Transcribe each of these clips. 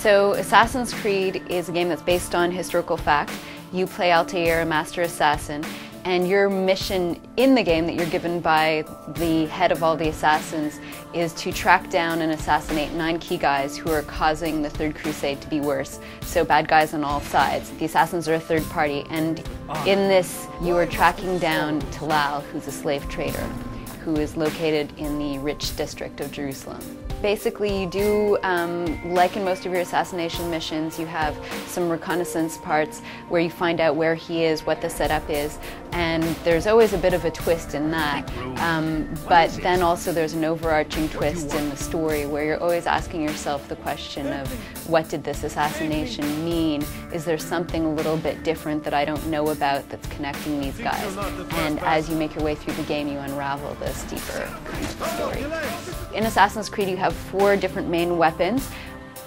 So Assassin's Creed is a game that's based on historical fact. You play Altair, a master assassin, and your mission in the game that you're given by the head of all the assassins is to track down and assassinate 9 key guys who are causing the Third Crusade to be worse. So bad guys on all sides. The assassins are a third party, and in this you are tracking down Talal, who's a slave trader, who is located in the rich district of Jerusalem. Basically, you do, like in most of your assassination missions, you have some reconnaissance parts where you find out where he is, what the setup is, and there's always a bit of a twist in that. But then also there's an overarching twist in the story where you're always asking yourself the question of, what did this assassination mean? Is there something a little bit different that I don't know about that's connecting these guys? And as you make your way through the game, you unravel this deeper kind of story. In Assassin's Creed, you have 4 different main weapons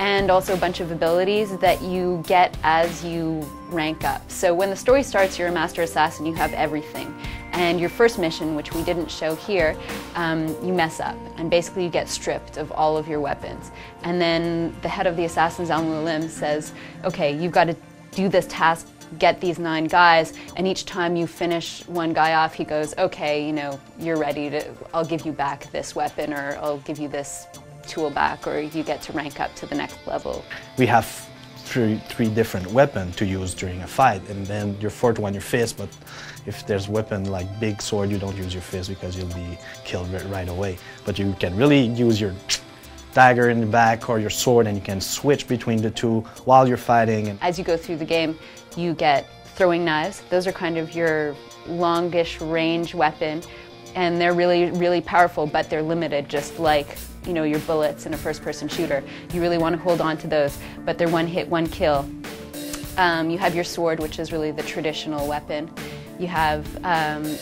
and also a bunch of abilities that you get as you rank up. So when the story starts, you're a master assassin, you have everything. And your first mission, which we didn't show here, you mess up. And basically you get stripped of all of your weapons. And then the head of the assassins, Al-Mualim, says, okay, you've got to do this task, get these 9 guys, and each time you finish one guy off, he goes, okay, you know, you're ready to, I'll give you back this weapon, or I'll give you this tool back, or you get to rank up to the next level. We have three different weapons to use during a fight, and then your fourth one, your fist, but if there's weapon like big sword, you don't use your fist because you'll be killed right away. But you can really use your dagger in the back or your sword, and you can switch between the two while you're fighting. As you go through the game, you get throwing knives. Those are kind of your longish range weapon, and they're really, really powerful, but they're limited, just like, you know, your bullets in a first-person shooter. You really want to hold on to those, but they're one hit, one kill. You have your sword, which is really the traditional weapon. You have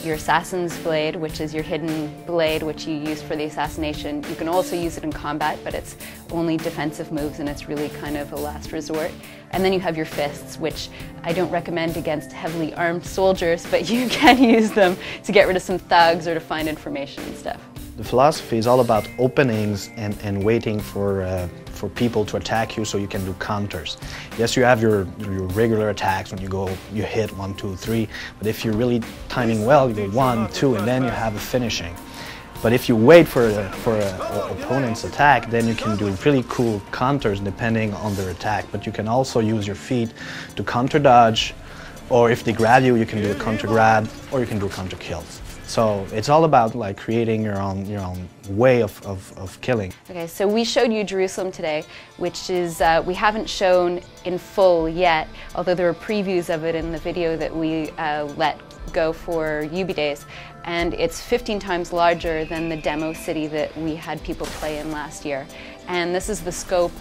your assassin's blade, which is your hidden blade, which you use for the assassination. You can also use it in combat, but it's only defensive moves, and it's really kind of a last resort. And then you have your fists, which I don't recommend against heavily armed soldiers, but you can use them to get rid of some thugs or to find information and stuff. The philosophy is all about openings and waiting for people to attack you so you can do counters. Yes, you have your regular attacks when you hit 1, 2, 3, but if you're really timing well, you go 1, 2, and then you have a finishing. But if you wait for an opponent's attack, then you can do really cool counters depending on their attack. But you can also use your feet to counter dodge, or if they grab you, you can do a counter grab, or you can do counter kills. So it's all about like creating your own way of killing. Okay, so we showed you Jerusalem today, which is we haven't shown in full yet, although there are previews of it in the video that we let go for UB Days, and it's 15 times larger than the demo city that we had people play in last year. And this is the scope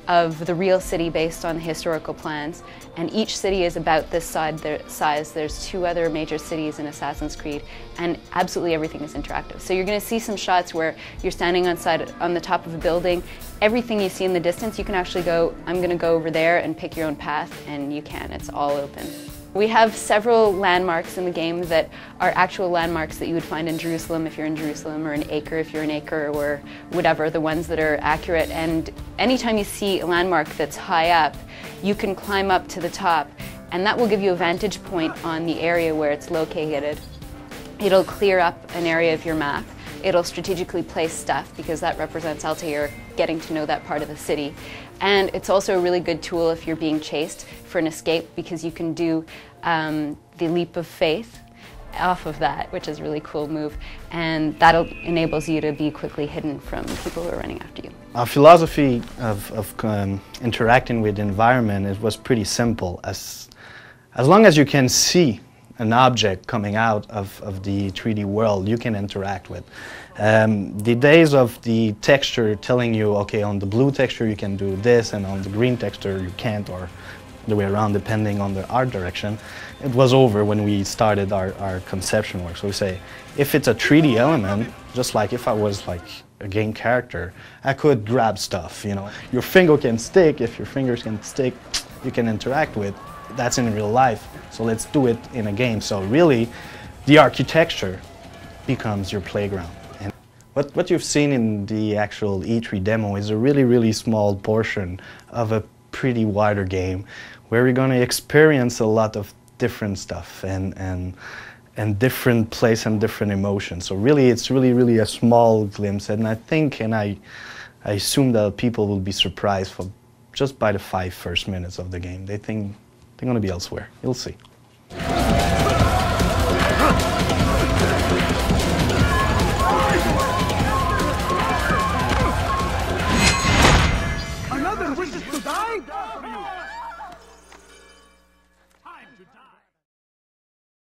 of the real city based on historical plans, and each city is about this size. There's 2 other major cities in Assassin's Creed, and absolutely everything is interactive. So you're going to see some shots where you're standing on the top of a building. Everything you see in the distance, you can actually go, I'm going to go over there and pick your own path, and you can. It's all open. We have several landmarks in the game that are actual landmarks that you would find in Jerusalem if you're in Jerusalem, or in Acre if you're in Acre, or whatever, the ones that are accurate. And anytime you see a landmark that's high up, you can climb up to the top, and that will give you a vantage point on the area where it's located. It'll clear up an area of your map. It'll strategically place stuff, because that represents Altair getting to know that part of the city. And it's also a really good tool if you're being chased for an escape, because you can do the leap of faith off of that, which is a really cool move, and that enables you to be quickly hidden from people who are running after you. Our philosophy of interacting with the environment was pretty simple. As long as you can see an object coming out of the 3D world, you can interact with. The days of the texture telling you, okay, on the blue texture you can do this, and on the green texture you can't, or the way around depending on the art direction, it was over when we started our conception work. So we say, if it's a 3D element, just like if I was like a game character, I could grab stuff, you know. Your finger can stick. If your fingers can stick, you can interact with. That's in real life, so let's do it in a game. So really, the architecture becomes your playground. And what you've seen in the actual E3 demo is a really, really small portion of a pretty wider game where we're going to experience a lot of different stuff and different place and different emotions. So really, it's really a small glimpse, and I think, and I assume that people will be surprised for just by the 5 first minutes of the game. They think they're going to be elsewhere. You'll see.